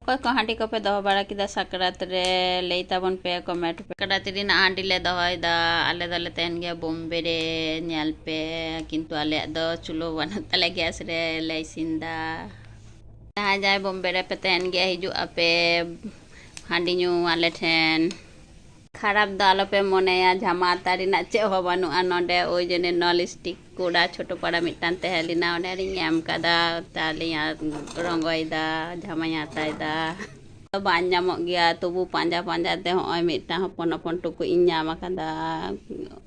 ᱚᱠᱚᱭ ᱠᱚ ᱦᱟᱺᱰᱤ ᱠᱚᱯᱮ ᱫᱚᱦᱚ ᱵᱟᱲᱟ ᱠᱮᱫᱟ ᱥᱟᱠᱨᱟᱛ ᱨᱮ ᱞᱟᱹᱭ ᱛᱟᱵᱚᱱ ᱯᱮ ᱠᱚᱢᱮᱱᱴ ᱯᱮ। ᱥᱟᱠᱨᱟᱛ ᱨᱮᱱᱟᱜ ᱦᱟᱺᱰᱤ ᱞᱮ ᱫᱚᱦᱚᱭᱮᱫᱟ, ᱟᱞᱮ ᱫᱚᱞᱮ ᱛᱟᱦᱮᱱ ᱜᱮᱭᱟ ᱵᱳᱢᱵᱮ ᱨᱮ, ᱧᱮᱞ ᱯᱮ ᱠᱤᱱᱛᱩ ᱟᱞᱮᱭᱟᱜ ᱫᱚ ᱪᱩᱞᱳ ᱵᱟᱹᱱᱩᱜ ᱛᱟᱞᱮ, ᱜᱮᱥ ᱨᱮᱞᱮ ᱤᱥᱤᱱᱫᱟ। ᱡᱟᱦᱟᱸᱭ ᱡᱟᱦᱟᱸᱭ ᱵᱳᱢᱵᱮ ᱨᱮᱯᱮ ᱛᱟᱦᱮᱱ ᱜᱮᱭᱟ ᱦᱤᱡᱩᱜ ᱟᱯᱮ ᱦᱟᱺᱰᱤ ᱧᱩ ᱟᱞᱮ ᱴᱷᱮᱱ। খারাপ ᱫᱚ ᱟᱞᱚᱯᱮ ᱢᱚᱱᱮᱭᱟ, ঝামা ᱟᱛᱟ ᱨᱮᱱᱟᱜ ᱪᱮᱫ ᱦᱚᱸ ᱵᱟᱹᱱᱩᱜᱼᱟ ᱱᱚᱰᱮ। ᱳই ᱡᱚᱱᱱᱮ ᱱᱚᱞ ᱥᱴᱤᱠ ᱠᱚᱲᱟ ছোট পাড়া মিটান ᱛᱟᱦᱮᱸ ᱞᱮᱱᱟ, ᱚᱸᱰᱮ ᱨᱤᱧ ᱮᱢ ᱠᱟᱫᱟ, ᱛᱟᱦᱞᱮᱧ ᱨᱚᱸᱜᱚᱭᱮᱫᱟ, ঝামাᱧ ᱟᱛᱟᱭᱮᱫᱟ। ᱵᱟᱝ ᱧᱟᱢᱚᱜ ᱜᱮᱭᱟ, ᱛᱚᱵᱩ ᱯᱟᱸᱡᱟ ᱯᱟᱸᱡᱟ ᱛᱮ ᱦᱚᱸᱜᱼᱚᱭ ᱢᱤᱫᱴᱟᱝ ᱦᱚᱯᱚᱱ ᱦᱚᱯᱚᱱ ᱴᱩᱠᱩᱡ ᱤᱧ ᱧᱟᱢ ᱟᱠᱟᱫᱟ,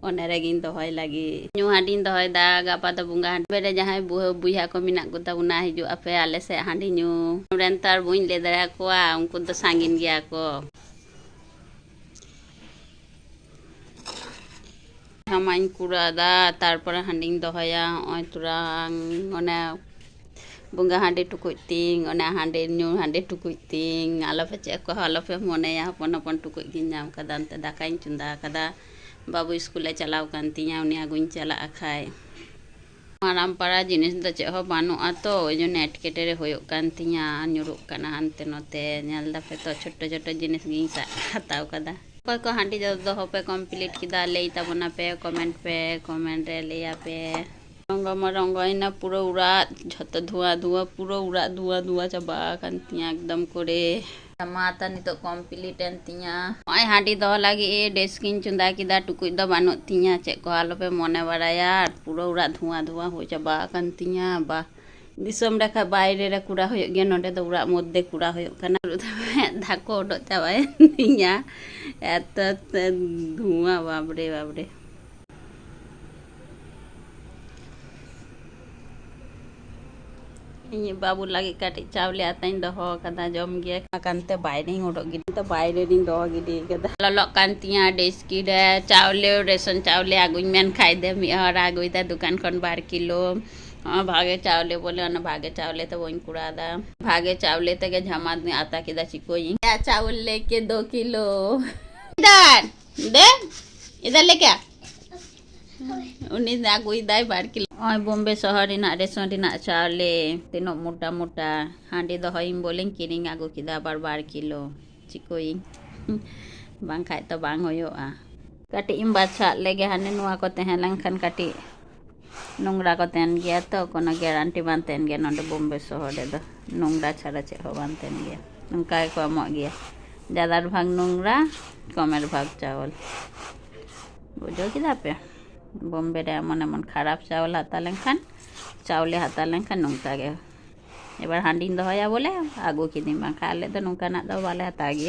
ᱚᱱᱟ ᱨᱮᱜᱤᱧ ᱫᱚᱦᱚᱭ ᱞᱟᱹᱜᱤᱫ। ᱧᱩ ᱦᱟᱺᱰᱤᱧ ᱫᱚᱦᱚᱭᱮᱫᱟ, ᱜᱟᱯᱟ ᱫᱚ ᱵᱚᱸᱜᱟ ᱦᱟᱺᱰᱤ ᱨᱮ ᱡᱟᱦᱟᱸᱭ ᱵᱚᱭᱦᱟ ᱠᱚ ᱢᱮᱱᱟᱜ ᱠᱚᱛᱟᱵᱚᱱᱟ ᱦᱤᱡᱩᱜ ᱟᱯᱮ ᱟᱞᱮ ᱥᱮᱫ ᱦᱟᱺᱰᱤ ᱧᱩ। ᱨᱮᱱ ᱛᱚ ᱟᱨ ᱵᱟᱹᱧ ᱞᱟᱹᱭ ᱫᱟᱲᱮᱭᱟᱠᱚᱣᱟ, ᱩᱱᱠᱩ ᱫᱚ ᱥᱟᱺᱜᱤᱧ ᱜᱮᱭᱟ ᱠᱚ। ঝামাᱧ ᱠᱩᱲᱟᱹᱫᱟ, ᱛᱟᱨᱯᱚᱨᱮ ᱦᱟᱺᱰᱤᱧ ᱫᱚᱦᱚᱭᱟ। ᱦᱚᱸᱜᱼᱚᱭ ᱛᱚᱨᱟᱝ ᱚᱱᱮ ᱵᱚᱸᱜᱟ ᱦᱟᱺᱰᱤ ᱴᱩᱠᱩᱡ ᱛᱤᱧ, ᱚᱱᱟ ᱦᱟᱺᱰᱤ ᱧᱩ ᱦᱟᱺᱰᱤ ᱴᱩᱠᱩᱡ ᱛᱤᱧ, ᱟᱞᱚᱯᱮ ᱪᱮᱫ ᱠᱚᱦᱚᱸ ᱟᱞᱚᱯᱮ ᱢᱚᱱᱮᱭᱟ, ᱦᱚᱯᱚᱱ ᱦᱚᱯᱚᱱ ᱴᱩᱠᱩᱡ ᱜᱤᱧ ᱧᱟᱢ ᱠᱟᱫᱟ। ᱚᱱᱛᱮ ᱫᱟᱠᱟᱧ ᱪᱚᱸᱫᱟ ᱟᱠᱟᱫᱟ, ᱵᱟᱵᱩ ᱤᱥᱠᱩᱞᱮ ᱪᱟᱞᱟᱣ ᱠᱟᱱ ᱛᱤᱧᱟ, ᱩᱱᱤ ᱟᱹᱜᱩᱧ ᱪᱟᱞᱟᱜᱼᱟ ᱠᱷᱟᱡ। ᱢᱟᱨᱟᱝ ᱯᱟᱲᱟ ᱡᱤᱱᱤᱥ ᱫᱚ ᱪᱮᱫ ᱦᱚᱸ ᱵᱟᱹᱱᱩᱜᱼᱟ ᱛᱚ, ওই জন্য এটকেটেরে ᱦᱩᱭᱩᱜ ᱠᱟᱱ ᱛᱤᱧᱟ, ᱧᱩᱨᱩᱜ ᱠᱟᱱᱟ ᱦᱟᱱᱛᱮ ᱱᱚᱛᱮ। ᱧᱮᱞ ᱫᱟᱯᱮ ᱛᱚ ᱪᱷᱳᱴᱳ ᱪᱷᱳᱴᱳ ᱡᱤᱱᱤᱥ ᱜᱤᱧ ᱦᱟᱛᱟᱣ ᱠᱟᱫᱟ। ᱚᱠᱚᱭ ᱠᱚ ᱦᱟᱺᱰᱤ ᱫᱚᱦᱚ ᱯᱮ ᱠᱚᱢᱯᱞᱤᱴ ᱠᱮᱫᱟ ᱞᱟᱹᱭ ᱛᱟᱵᱚᱱᱟ ᱯᱮ, ᱠᱚᱢᱮᱱᱴ ᱯᱮ, ᱠᱚᱢᱮᱱᱴ ᱨᱮ ᱞᱟᱹᱭᱟᱯᱮ। রঙ্গ মা রঙ্গয়না পুরো উড়াত, যত ধোঁয়া ধোঁয়া পুরো উড়াত ধোঁয়া ধোঁয়া চাবা আকান তিয়া একদম করে। ঝামা আতা নিতো কমপ্লিট এন তিয়া। নয় হাঁডি দহ লাগি ডেস্কিন চুন্দা কিদা টুকুজ ᱫᱚ ᱵᱟᱹᱱᱩᱜ ᱛᱤᱧᱟ, ᱪᱮᱫ ᱠᱚ ᱟᱞᱚᱯᱮ ᱢᱚᱱᱮ ᱵᱟᱲᱟᱭᱟ, ᱯᱩᱨᱟᱹ ᱚᱲᱟᱜ ᱫᱷᱩᱣᱟᱹ ᱫᱷᱩᱣᱟᱹ ᱦᱩᱭ ᱪᱟᱵᱟ ᱟᱠᱟᱱ ᱛᱤᱧᱟ। ᱵᱟ ᱫᱤᱥᱚᱢ ᱨᱮ ᱠᱷᱟᱡ ᱵᱟᱭᱨᱮ ᱨᱮ ᱠᱩᱲᱟ ᱦᱩᱭᱩᱜ ᱜᱮᱭᱟ, ᱱᱚᱰᱮ ᱫᱚ ᱚᱲᱟᱜ ᱢᱚধ্যে ᱠᱩᱲᱟ ᱦᱩᱭᱩᱜ ᱠᱟᱱᱟ। ᱢᱮᱫ ᱠᱚ ᱩᱰᱩᱠ ᱪᱟᱵᱟᱭᱮᱱ ᱛᱤᱧᱟ, এত ধোঁয়া, বাবরে বাবরে। ᱤᱧ ᱵᱟᱵᱩ ᱞᱟᱹᱜᱤᱫ ᱠᱟᱹᱴᱤᱡ ᱪᱟᱣᱞᱮ ᱟᱛᱟᱧ ᱫᱚᱦᱚ ᱟᱠᱟᱫᱟ, ᱡᱚᱢ ᱜᱮ ᱠᱟᱱᱛᱮ ᱵᱟᱭᱨᱮᱧ ᱩᱰᱩᱠ ᱜᱤᱰᱤ, ᱛᱚ ᱵᱟᱭᱨᱮ ᱨᱤᱧ ᱫᱚᱦᱚ ᱜᱤᱰᱤ ᱟᱠᱟᱫᱟ। ᱞᱚᱞᱚᱜ ᱠᱟᱱ ᱛᱤᱧᱟ ᱰᱮᱥᱠᱤ ᱨᱮ, ᱪᱟᱣᱞᱮ ᱨᱮᱥᱚᱱ ᱪᱟᱣᱞᱮ ᱟᱹᱜᱩᱧ ᱢᱮᱱ ᱠᱷᱟᱡ ᱫᱚ ᱢᱤᱫ ᱦᱚᱲ ᱟᱹᱜᱩᱭᱮᱫᱟ ᱫᱚᱠᱟᱱ ᱠᱷᱚᱱ 2 কিলো। ভাগে চাউলে বলে অন্য ভাগে চাউলে তো বই কুড়াদা, ভাগে চাউলে থেকে ঝামা আতা কেদা চিকোই চাউল लेके 2 কিলো। इधर दे, इधर लेके आ। उन्हीं आगुई दाई 2 কিলো। ওই বোম্বে শহর ᱨᱮᱱᱟᱜ রেশন ᱨᱮᱱᱟᱜ ᱪᱟᱣᱞᱮ ᱛᱤᱱᱟᱹᱜ ᱢᱚᱴᱟ ᱢᱚᱴᱟ, ᱦᱟᱺᱰᱤ ᱫᱚᱦᱚᱭᱤᱧ ᱵᱚᱞᱮᱧ ᱠᱤᱨᱤᱧ ᱟᱹᱜᱩ ᱠᱮᱫᱟ ᱟᱵᱟᱨ 2 কিলো। চিকোইᱧ ᱵᱟᱝᱠᱷᱟᱡ ᱛᱚ ᱵᱟᱝ ᱦᱩᱭᱩᱜᱼᱟ। ᱠᱟᱹᱴᱤᱡ ᱤᱧ ᱵᱟᱪᱷᱟᱜ ᱞᱮᱜᱮ, ᱦᱟᱱᱮ ᱱᱚᱣᱟ ᱠᱚ ᱛᱟᱦᱮᱸ ᱞᱮᱱᱠᱷᱟᱱ ᱠᱟᱹᱴᱤᱡ নোংরা को तहन गया तो कोनो गारंटी बान तहन गया। नोडे बॉम्बे शहर रे दो নোংরা छाड़ा चेक हो बान तहन गया, उनका को एमो गया। ज़्यादार भाग নোংরা, कमेर भाग चावल। बुझो किदा पे बॉम्बे रे एमन एमन खराब चावल हाता लेनखान, चावले हाता लेनखान नोंका गे। एबार हांडिन दहया बोले आगू किदिन बांखा आले दो नोंकाना दो बाले हाता गया।